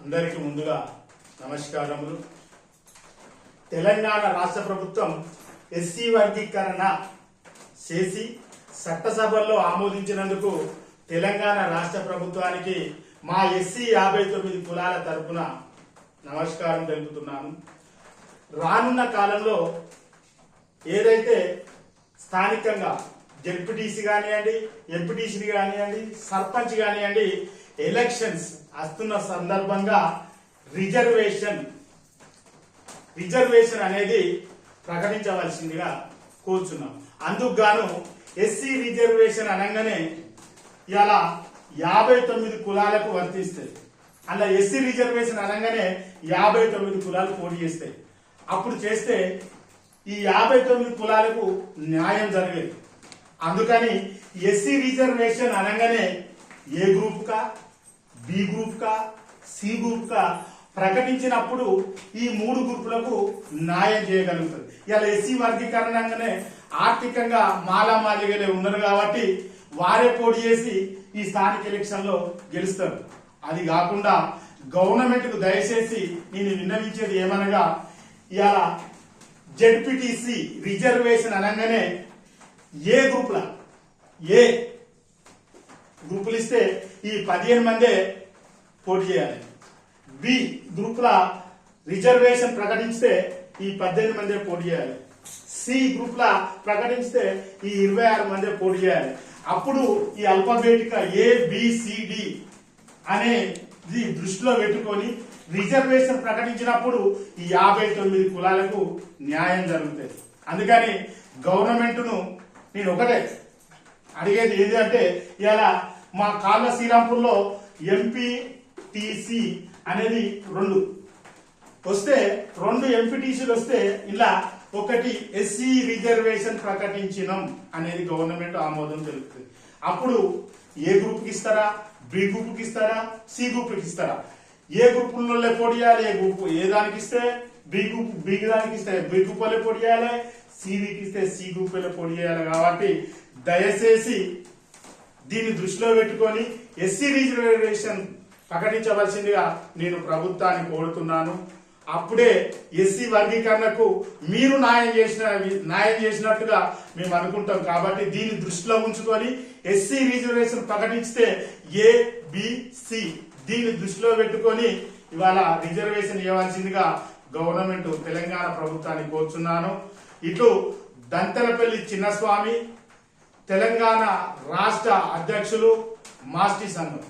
అందరికీ ముందుగా నమస్కారములు. తెలంగాణ రాష్ట్ర ప్రభుత్వం ఎస్సీ వర్గీకరణ చేసి చట్టసభల్లో ఆమోదించినందుకు తెలంగాణ రాష్ట్ర ప్రభుత్వానికి మా ఎస్సీ 59 కులాల తరపున నమస్కారం తెలుపుతున్నాను. రానున్న కాలంలో ఏదైతే స్థానికంగా జెడ్పీటీసీ కానివ్వండి, ఎంపీటీసీ కానివ్వండి, సర్పంచ్ కానివ్వండి, ఎలక్షన్స్ వస్తున్న సందర్భంగా రిజర్వేషన్ అనేది ప్రకటించవలసిందిగా కోరుచున్నాం. అందుకు గాను ఎస్సీ రిజర్వేషన్ అనగానే ఇలా 59 కులాలకు వర్తిస్తాయి. అలా ఎస్సీ రిజర్వేషన్ అనగానే 59 కులాలు పోటీ చేస్తాయి. అప్పుడు చేస్తే ఈ 59 కులాలకు న్యాయం జరగలేదు. అందుకని ఎస్సీ రిజర్వేషన్ అనగానే ఏ గ్రూప్ కా, బి గ్రూప్ కా, సి గ్రూప్ కా ప్రకటించినప్పుడు ఈ 3 గ్రూపులకు న్యాయం చేయగలుగుతుంది. ఇలా ఎస్సీ వర్గీకరణగానే ఆర్థికంగా మాలామాదిగలే ఉన్నారు కాబట్టి వారే పోటీ చేసి ఈ స్థానిక ఎలక్షన్ లో గెలుస్తారు. అది కాకుండా గవర్నమెంట్ కు దయచేసి నేను విన్నవించేది ఏమనగా, ఇలా జెడ్పీటీసీ రిజర్వేషన్ అనగానే ఏ గ్రూపులు ఇస్తే ఈ 15 మందే పోటీ చేయాలి. బి గ్రూపుల రిజర్వేషన్ ప్రకటిస్తే ఈ 18 మందే పోటీ చేయాలి. సి గ్రూపుల ప్రకటిస్తే ఈ 26 మందే పోటీ చేయాలి. అప్పుడు ఈ అల్ఫాబెటిక్ ABCD అనేది దృష్టిలో పెట్టుకొని రిజర్వేషన్ ప్రకటించినప్పుడు ఈ 59 కులాలకు న్యాయం జరుగుతుంది. అందుకని గవర్నమెంట్ ను నేను ఒకటే అడిగేది ఏంటంటే, ఇలా మా కాళ్ళ శ్రీరాంపూర్లో ఎంపీటీసీ అనేది 2 వస్తే 2 ఎంపీటీసీలు వస్తే ఇలా ఒకటి ఎస్సీ రిజర్వేషన్ ప్రకటించినం అనేది గవర్నమెంట్ ఆమోదం తెలుపుతుంది. అప్పుడు ఏ గ్రూప్ కి ఇస్తారా, బి గ్రూప్ కి ఇస్తారా, సి గ్రూప్ కి ఇస్తారా? ఏ గ్రూపుల్లో పోటీ చేయాలి, ఏ గ్రూప్ ఏ దానికి ఇస్తే బి గ్రూప్ బి దానికి ఇస్తే బి గ్రూప్ వాళ్ళే పోటీ చేయాలి, సికి ఇస్తే సి గ్రూప్ వాళ్ళే పోటీ చేయాలి. కాబట్టి దయచేసి దీన్ని దృష్టిలో పెట్టుకొని ఎస్సీ రిజర్వేషన్ ప్రకటించవలసిందిగా నేను ప్రభుత్వాన్ని కోరుతున్నాను. అప్పుడే ఎస్సీ వర్గీకరణకు మీరు న్యాయం చేసినట్టుగా మేము అనుకుంటాం. కాబట్టి దీన్ని దృష్టిలో ఉంచుకొని ఎస్సీ రిజర్వేషన్ ప్రకటిస్తే ABC దీన్ని దృష్టిలో పెట్టుకొని ఇవాళ రిజర్వేషన్ ఇవ్వాల్సిందిగా గవర్నమెంట్ తెలంగాణ ప్రభుత్వాన్ని కోరుచున్నాను. ఇటు దంతలపల్లి చిన్నస్వామి, తెలంగాణ రాష్ట్ర అధ్యక్షులు, మాస్టి సంఘం.